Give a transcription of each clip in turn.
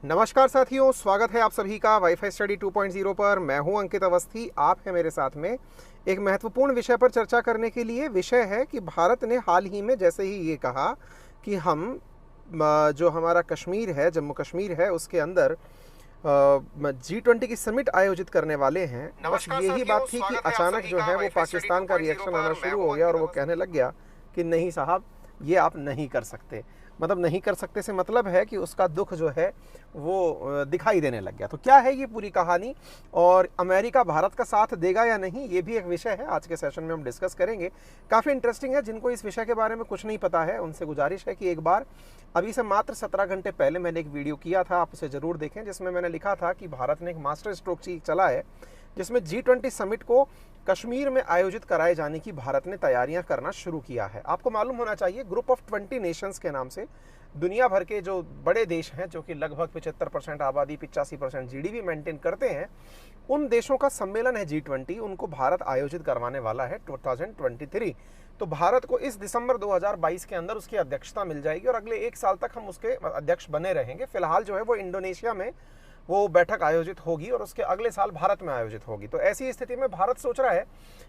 नमस्कार साथियों, स्वागत है आप सभी का वाईफाई स्टडी 2.0 पर। मैं हूं अंकित अवस्थी, आप हैं मेरे साथ में एक महत्वपूर्ण विषय पर चर्चा करने के लिए। विषय है कि भारत ने हाल ही में जैसे ही ये कहा कि हम जो हमारा कश्मीर है, जम्मू कश्मीर है, उसके अंदर G20 की समिट आयोजित करने वाले हैं, बस यही बात थी कि अचानक जो है वो पाकिस्तान का रिएक्शन आना शुरू हो गया और वो कहने लग गया कि नहीं साहब, ये आप नहीं कर सकते। मतलब नहीं कर सकते से मतलब है कि उसका दुख जो है वो दिखाई देने लग गया। तो क्या है ये पूरी कहानी और अमेरिका भारत का साथ देगा या नहीं, ये भी एक विषय है। आज के सेशन में हम डिस्कस करेंगे। काफ़ी इंटरेस्टिंग है। जिनको इस विषय के बारे में कुछ नहीं पता है उनसे गुजारिश है कि एक बार अभी से मात्र 17 घंटे पहले मैंने एक वीडियो किया था, आप उसे ज़रूर देखें, जिसमें मैंने लिखा था कि भारत ने एक मास्टर स्ट्रोक चला है जिसमें G20 समिट को कश्मीर में आयोजित कराए जाने की भारत ने तैयारियां करना शुरू किया है। आपको मालूम होना चाहिए, ग्रुप ऑफ 20 नेशंस के नाम से दुनिया भर के जो बड़े देश हैं, जो कि लगभग 75% आबादी, 85% जीडीपी मेंटेन करते हैं, उन देशों का सम्मेलन है G20, उनको भारत आयोजित करवाने वाला है 2023। तो भारत को इस दिसंबर 2022 के अंदर उसकी अध्यक्षता मिल जाएगी और अगले 1 साल तक हम उसके अध्यक्ष बने रहेंगे। फिलहाल जो है वो इंडोनेशिया में वो बैठक आयोजित होगी और उसके अगले साल भारत में आयोजित होगी। तो ऐसी स्थिति में भारत सोच रहा है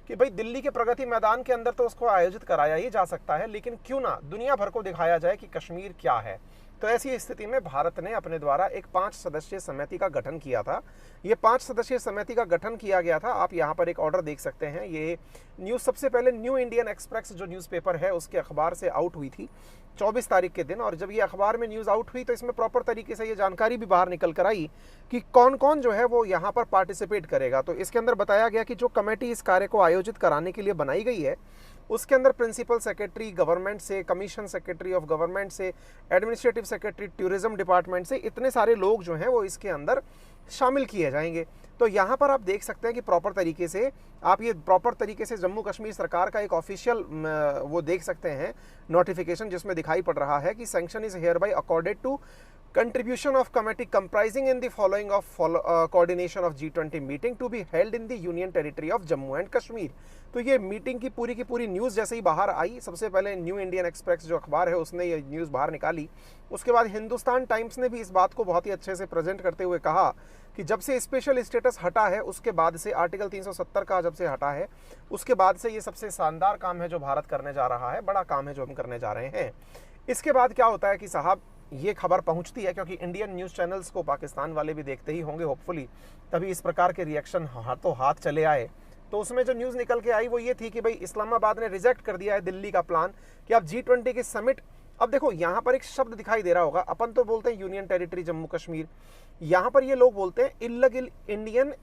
कि भाई दिल्ली के प्रगति मैदान के अंदर तो उसको आयोजित कराया ही जा सकता है, लेकिन क्यों ना दुनिया भर को दिखाया जाए कि कश्मीर क्या है। तो ऐसी स्थिति में भारत ने अपने द्वारा एक 5 सदस्यीय समिति का गठन किया था। ये 5 सदस्यीय समिति का गठन किया गया था। आप यहाँ पर एक ऑर्डर देख सकते हैं। ये न्यूज़ सबसे पहले न्यू इंडियन एक्सप्रेस जो न्यूज़पेपर है उसके अखबार से आउट हुई थी 24 तारीख के दिन। और जब ये अखबार में न्यूज़ आउट हुई तो इसमें प्रॉपर तरीके से ये जानकारी भी बाहर निकल कर आई कि कौन कौन जो है वो यहाँ पर पार्टिसिपेट करेगा। तो इसके अंदर बताया गया कि जो कमेटी इस कार्य को आयोजित कराने के लिए बनाई गई है उसके अंदर प्रिंसिपल सेक्रेटरी गवर्नमेंट से, कमीशन सेक्रेटरी ऑफ गवर्नमेंट से, एडमिनिस्ट्रेटिव सेक्रेटरी टूरिज्म डिपार्टमेंट से, इतने सारे लोग जो हैं वो इसके अंदर शामिल किए जाएंगे। तो यहाँ पर आप देख सकते हैं कि प्रॉपर तरीके से आप ये प्रॉपर तरीके से जम्मू कश्मीर सरकार का एक ऑफिशियल वो देख सकते हैं नोटिफिकेशन, जिसमें दिखाई पड़ रहा है कि sanction is hereby accorded to contribution of committee comprising in the following of coordination of G20 meeting to be held in the union territory of Jammu and Kashmir। तो ये मीटिंग की पूरी न्यूज़ जैसे ही बाहर आई, सबसे पहले new Indian express जो अखबार है उसने ये न्यूज़ बाहर निकाली। उसके बाद हिंदुस्तान टाइम्स ने भी इस बात को बहुत ही अच्छे से प्रेजेंट करते हुए कहा कि जब से स्पेशल स्टेटस हटा है उसके बाद से, आर्टिकल 370 का जब से हटा है उसके बाद से, ये सबसे शानदार काम है जो भारत करने जा रहा है, बड़ा काम है जो हम करने जा रहे हैं। इसके बाद क्या होता है कि साहब ये खबर पहुंचती है, क्योंकि इंडियन न्यूज़ चैनल्स को पाकिस्तान वाले भी देखते ही होंगे होपफुली, तभी इस प्रकार के रिएक्शन हाथों हाथ चले आए। तो उसमें जो न्यूज़ निकल के आई वो ये थी कि भाई इस्लामाबाद ने रिजेक्ट कर दिया है दिल्ली का प्लान कि अब G20 की समिट। अब देखो यहाँ पर एक शब्द दिखाई दे रहा होगा, अपन तो बोलते हैं यूनियन टेरिटरी जम्मू कश्मीर, यहाँ पर ये लोग बोलते हैं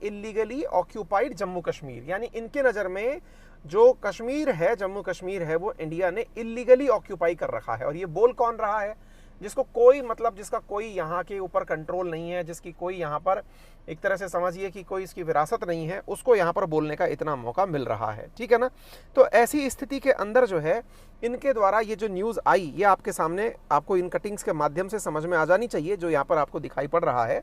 इल्लीगली ऑक्यूपाइड जम्मू कश्मीर। यानी इनके नज़र में जो कश्मीर है, जम्मू कश्मीर है, वो इंडिया ने इल्लीगली ऑक्यूपाई कर रखा है। और ये बोल कौन रहा है? जिसको कोई मतलब, जिसका कोई यहाँ के ऊपर कंट्रोल नहीं है, जिसकी कोई यहाँ पर एक तरह से समझिए कि कोई इसकी विरासत नहीं है, उसको यहाँ पर बोलने का इतना मौका मिल रहा है। ठीक है ना? तो ऐसी स्थिति के अंदर जो है इनके द्वारा ये जो न्यूज़ आई, ये आपके सामने, आपको इन कटिंग्स के माध्यम से समझ में आ जानी चाहिए, जो यहाँ पर आपको दिखाई पड़ रहा है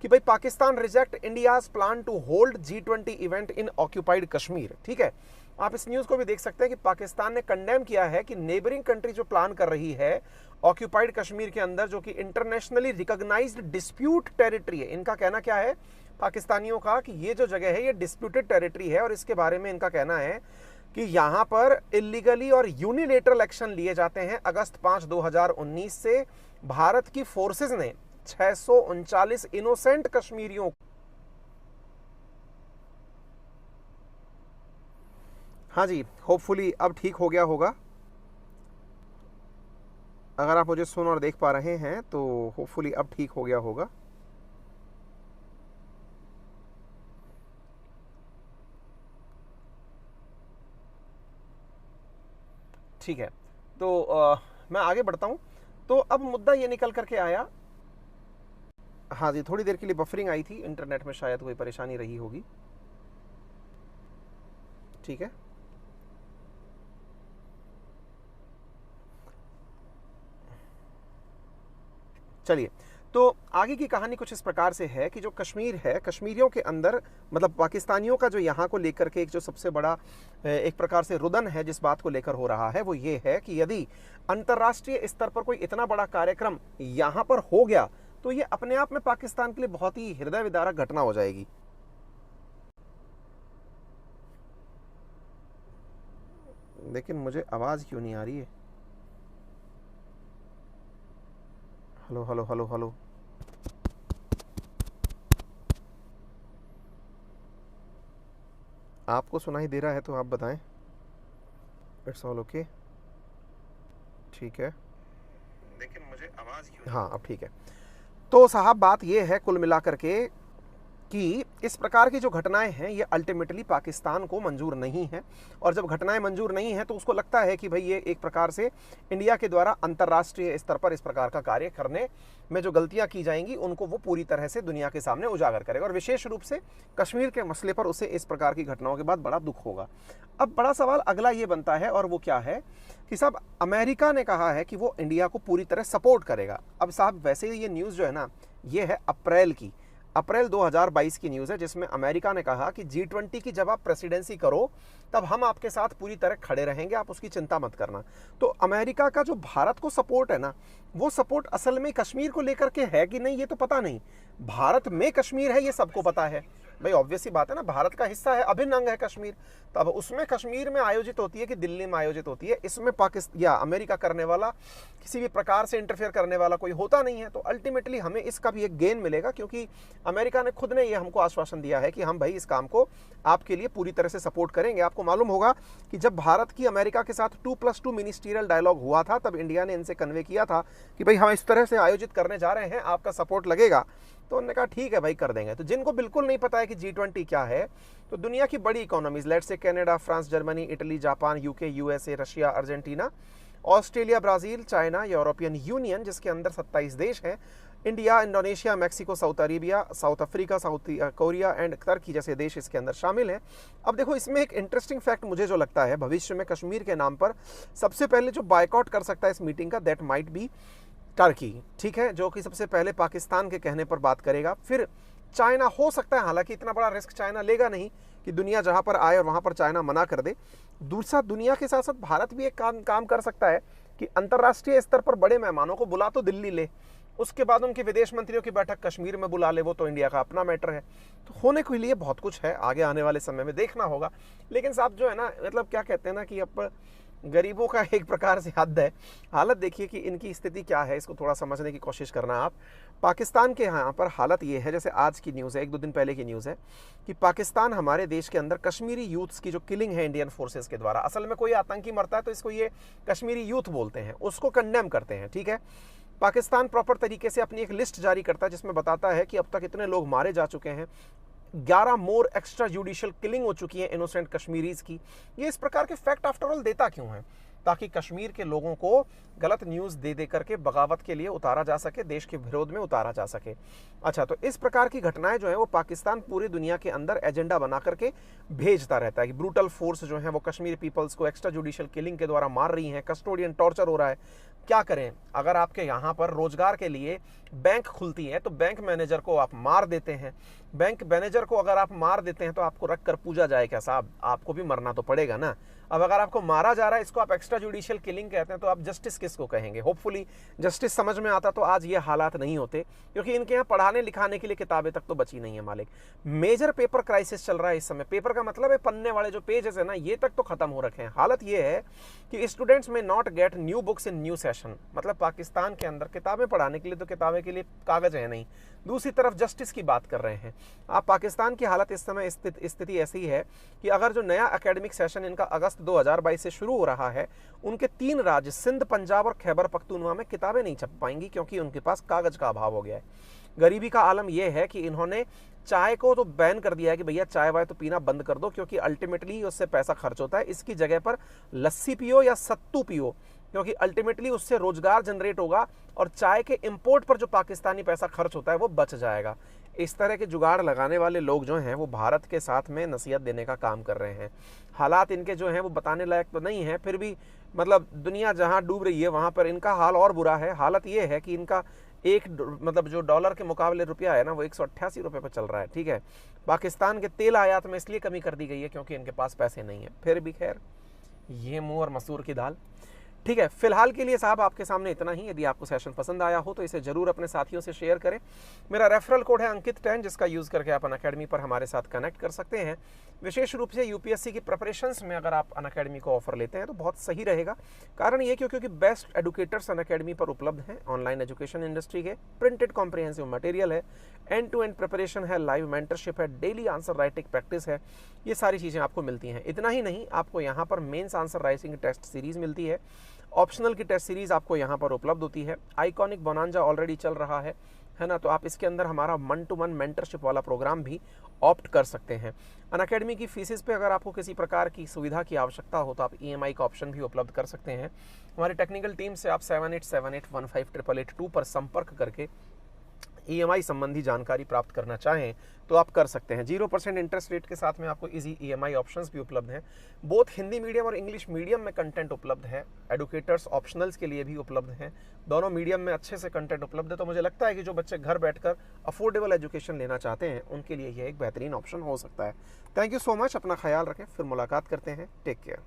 कि भाई Pakistan reject India's plan to hold G20 event in occupied Kashmir. ठीक है, आप इस न्यूज़ को भी देख सकते हैं कि पाकिस्तान ने कंडेम किया है कि नेबरिंग कंट्री जो प्लान कर रही है ऑक्यूपाइड कश्मीर के अंदर, जो कि इंटरनेशनली रिकॉग्नाइज्ड डिस्प्यूट टेरिटरी है। इनका कहना क्या है पाकिस्तानियों का कि ये जो जगह है ये डिस्प्यूटेड टेरिटरी है और इसके बारे में इनका कहना है कि यहाँ पर इलीगली और यूनिलेटरल एक्शन लिए जाते हैं। अगस्त 5, 2019 से भारत की फोर्सेज ने 639 इनोसेंट कश्मीरियों, हाँ जी, होपफुली अब ठीक हो गया होगा। अगर आप मुझे सुन और देख पा रहे हैं तो होपफुली अब ठीक हो गया होगा। ठीक है, तो मैं आगे बढ़ता हूं। तो अब मुद्दा ये निकल करके आया, हाँ जी, थोड़ी देर के लिए बफरिंग आई थी, इंटरनेट में शायद कोई परेशानी रही होगी। ठीक है, चलिए, तो आगे की कहानी कुछ इस प्रकार से है कि जो कश्मीर है, कश्मीरियों के अंदर मतलब पाकिस्तानियों का जो यहाँ को लेकर के एक जो सबसे बड़ा एक प्रकार से रुदन है जिस बात को लेकर हो रहा है वो ये है कि यदि अंतर्राष्ट्रीय स्तर पर कोई इतना बड़ा कार्यक्रम यहाँ पर हो गया तो ये अपने आप में पाकिस्तान के लिए बहुत ही हृदय विदारक घटना हो जाएगी। लेकिन मुझे आवाज़ क्यों नहीं आ रही है? Hello hello hello hello. आपको सुनाई दे रहा है तो आप बताएं। इट्स ऑल ओके, ठीक है। लेकिन मुझे आवाज़ क्यों? हाँ, अब ठीक है। तो साहब बात ये है कुल मिलाकर के कि इस प्रकार की जो घटनाएं हैं ये अल्टीमेटली पाकिस्तान को मंजूर नहीं है, और जब घटनाएं मंजूर नहीं है तो उसको लगता है कि भाई ये एक प्रकार से इंडिया के द्वारा अंतर्राष्ट्रीय स्तर पर इस प्रकार का कार्य करने में जो गलतियां की जाएंगी उनको वो पूरी तरह से दुनिया के सामने उजागर करेगा, और विशेष रूप से कश्मीर के मसले पर उसे इस प्रकार की घटनाओं के बाद बड़ा दुख होगा। अब बड़ा सवाल अगला ये बनता है, और वो क्या है कि साहब अमेरिका ने कहा है कि वो इंडिया को पूरी तरह सपोर्ट करेगा। अब साहब वैसे ये न्यूज़ जो है ना, ये है अप्रैल 2022 की न्यूज़ है, जिसमें अमेरिका ने कहा कि G20 की जब आप प्रेसिडेंसी करो तब हम आपके साथ पूरी तरह खड़े रहेंगे, आप उसकी चिंता मत करना। तो अमेरिका का जो भारत को सपोर्ट है ना, वो सपोर्ट असल में कश्मीर को लेकर के है कि नहीं ये तो पता नहीं। भारत में कश्मीर है ये सबको पता है भाई, ऑब्वियस सी बात है ना, भारत का हिस्सा है, अभिन्न अंग है कश्मीर। तो अब उसमें कश्मीर में आयोजित होती है कि दिल्ली में आयोजित होती है, इसमें पाकिस्तान या अमेरिका करने वाला, किसी भी प्रकार से इंटरफेयर करने वाला कोई होता नहीं है। तो अल्टीमेटली हमें इसका भी एक गेन मिलेगा, क्योंकि अमेरिका ने खुद ने ये हमको आश्वासन दिया है कि हम भाई इस काम को आपके लिए पूरी तरह से सपोर्ट करेंगे। आपको मालूम होगा कि जब भारत की अमेरिका के साथ 2+2 मिनिस्ट्रियल डायलॉग हुआ था, तब इंडिया ने इनसे कन्वे किया था कि भाई हम इस तरह से आयोजित करने जा रहे हैं, आपका सपोर्ट लगेगा। तो उन्होंने कहा ठीक है भाई कर देंगे। तो जिनको बिल्कुल नहीं पता है कि G20 क्या है, तो दुनिया की बड़ी economies, let's say Canada, France, Germany, Italy, Japan, UK, USA, Russia, Argentina, Australia, Brazil, China, European union जिसके अंदर 27 देश हैं, India, Indonesia, Mexico, south Arabia, south Africa, south Korea and Turkey जैसे देश इसके अंदर शामिल हैं। अब देखो इसमें एक इंटरेस्टिंग फैक्ट मुझे जो लगता है, भविष्य में कश्मीर के नाम पर सबसे पहले जो बायकॉट कर सकता है इस मीटिंग का, दैट माइट बी टर्की, ठीक है, जो कि सबसे पहले पाकिस्तान के कहने पर बात करेगा। फिर चाइना हो सकता है, हालांकि इतना बड़ा रिस्क चाइना लेगा नहीं कि दुनिया जहां पर आए और वहां पर चाइना मना कर दे। दूसरा, दुनिया के साथ साथ भारत भी एक काम कर सकता है कि अंतर्राष्ट्रीय स्तर पर बड़े मेहमानों को बुला तो दिल्ली ले, उसके बाद उनके विदेश मंत्रियों की बैठक कश्मीर में बुला ले, वो तो इंडिया का अपना मैटर है। तो होने के लिए बहुत कुछ है, आगे आने वाले समय में देखना होगा। लेकिन साहब जो है ना, मतलब क्या कहते हैं ना कि अब गरीबों का एक प्रकार से हद है। हालत देखिए कि इनकी स्थिति क्या है, इसको थोड़ा समझने की कोशिश करना आप। पाकिस्तान के यहाँ पर हालत ये है, जैसे आज की न्यूज़ है, 1-2 दिन पहले की न्यूज़ है कि पाकिस्तान हमारे देश के अंदर कश्मीरी यूथ्स की जो किलिंग है इंडियन फोर्सेस के द्वारा, असल में कोई आतंकी मरता है तो इसको ये कश्मीरी यूथ बोलते हैं, उसको कंडेम करते हैं, ठीक है। पाकिस्तान प्रॉपर तरीके से अपनी एक लिस्ट जारी करता है जिसमें बताता है कि अब तक इतने लोग मारे जा चुके हैं, 11 मोर एक्स्ट्रा जुडिशियल किलिंग हो चुकी है इनोसेंट कश्मीरीज की। ये इस प्रकार के फैक्ट आफ्टर ऑल देता क्यों है? ताकि कश्मीर के लोगों को गलत न्यूज़ दे दे करके बगावत के लिए उतारा जा सके, देश के विरोध में उतारा जा सके। अच्छा, तो इस प्रकार की घटनाएं जो है वो पाकिस्तान पूरी दुनिया के अंदर एजेंडा बना करके भेजता रहता है कि ब्रूटल फोर्स जो है वो कश्मीर पीपल्स को एक्स्ट्रा जुडिशियल किलिंग के द्वारा मार रही हैं, कस्टोडियन टॉर्चर हो रहा है। क्या करें, अगर आपके यहाँ पर रोजगार के लिए बैंक खुलती है तो बैंक मैनेजर को आप मार देते हैं। बैंक मैनेजर को अगर आप मार देते हैं तो आपको रख कर पूजा जाए क्या साहब? आपको भी मरना तो पड़ेगा ना। अब अगर आपको मारा जा रहा है, इसको आप एक्स्ट्रा जुडिशियल किलिंग कहते हैं, तो आप जस्टिस किसको कहेंगे? होपफुली जस्टिस समझ में आता तो आज ये हालात नहीं होते, क्योंकि इनके यहाँ पढ़ाने लिखाने के लिए किताबें तक तो बची नहीं है मालिक। मेजर पेपर क्राइसिस चल रहा है इस समय। पेपर का मतलब है पन्ने वाले जो पेजेस है ना, ये तक तो खत्म हो रखे हैं। हालत ये है कि स्टूडेंट्स में not get new books in new session, मतलब पाकिस्तान के अंदर किताबें पढ़ाने के लिए तो किताबें के लिए कागज है नहीं, दूसरी तरफ जस्टिस की बात कर रहे हैं आप। पाकिस्तान की हालत इस समय स्थिति ऐसी है कि अगर जो नया एकेडमिक सेशन इनका अगस्त 2022 से शुरू हो रहा है, उनके 3 राज्य सिंध, पंजाब और खैबर पख्तूनवा में किताबें नहीं छप पाएंगी, क्योंकि उनके पास कागज का अभाव हो गया है। गरीबी का आलम यह है कि इन्होंने चाय को तो बैन कर दिया है कि भैया चाय वाय तो पीना बंद कर दो, क्योंकि अल्टीमेटली उससे पैसा खर्च होता है। इसकी जगह पर लस्सी पियो या सत्तू पियो, क्योंकि अल्टीमेटली उससे रोजगार जनरेट होगा और चाय के इंपोर्ट पर जो पाकिस्तानी पैसा खर्च होता है वो बच जाएगा। इस तरह के जुगाड़ लगाने वाले लोग जो हैं वो भारत के साथ में नसीहत देने का काम कर रहे हैं। हालात इनके जो हैं वो बताने लायक तो नहीं है, फिर भी मतलब दुनिया जहां डूब रही है वहां पर इनका हाल और बुरा है। हालत ये है कि इनका मतलब जो डॉलर के मुकाबले रुपया है ना, वो 188 रुपये पर चल रहा है, ठीक है। पाकिस्तान के तेल आयात में इसलिए कमी कर दी गई है क्योंकि इनके पास पैसे नहीं है। फिर भी खैर, ये मुँह और मसूर की दाल। ठीक है, फिलहाल के लिए साहब आपके सामने इतना ही। यदि आपको सेशन पसंद आया हो तो इसे जरूर अपने साथियों से शेयर करें। मेरा रेफरल कोड है अंकित10, जिसका यूज़ करके आप अनअकैडमी पर हमारे साथ कनेक्ट कर सकते हैं। विशेष रूप से यूपीएससी की प्रिपरेशंस में अगर आप अनअकैडमी को ऑफर लेते हैं तो बहुत सही रहेगा। कारण ये क्योंकि बेस्ट एडुकेटर्स अनअकैडमी पर उपलब्ध हैं। ऑनलाइन एजुकेशन इंडस्ट्री के प्रिंटेड कॉम्प्रिहेंसिव मटेरियल है, एंड टू एंड प्रिपरेशन है, लाइव मेंटरशिप है, डेली आंसर राइटिंग प्रैक्टिस है, ये सारी चीज़ें आपको मिलती हैं। इतना ही नहीं, आपको यहाँ पर mains answer writing test series मिलती है। ऑप्शनल की टेस्ट सीरीज़ आपको यहाँ पर उपलब्ध होती है। आइकॉनिक बोनांजा ऑलरेडी चल रहा है ना, तो आप इसके अंदर हमारा 1-to-1 मेंटरशिप वाला प्रोग्राम भी ऑप्ट कर सकते हैं। अनअकैडमी की फीसेस पे अगर आपको किसी प्रकार की सुविधा की आवश्यकता हो तो आप EMI का ऑप्शन भी उपलब्ध कर सकते हैं। हमारी टेक्निकल टीम से आप 7878158882 पर संपर्क करके EMI संबंधी जानकारी प्राप्त करना चाहें तो आप कर सकते हैं। 0% इंटरेस्ट रेट के साथ में आपको इजी EMI ऑप्शंस भी उपलब्ध हैं। बोथ हिंदी मीडियम और इंग्लिश मीडियम में कंटेंट उपलब्ध है। एडुकेटर्स ऑप्शनल्स के लिए भी उपलब्ध हैं। दोनों मीडियम में अच्छे से कंटेंट उपलब्ध है। तो मुझे लगता है कि जो बच्चे घर बैठकर अफोर्डेबल एजुकेशन लेना चाहते हैं उनके लिए यह एक बेहतरीन ऑप्शन हो सकता है। Thank you so much. अपना ख्याल रखें, फिर मुलाकात करते हैं। Take care.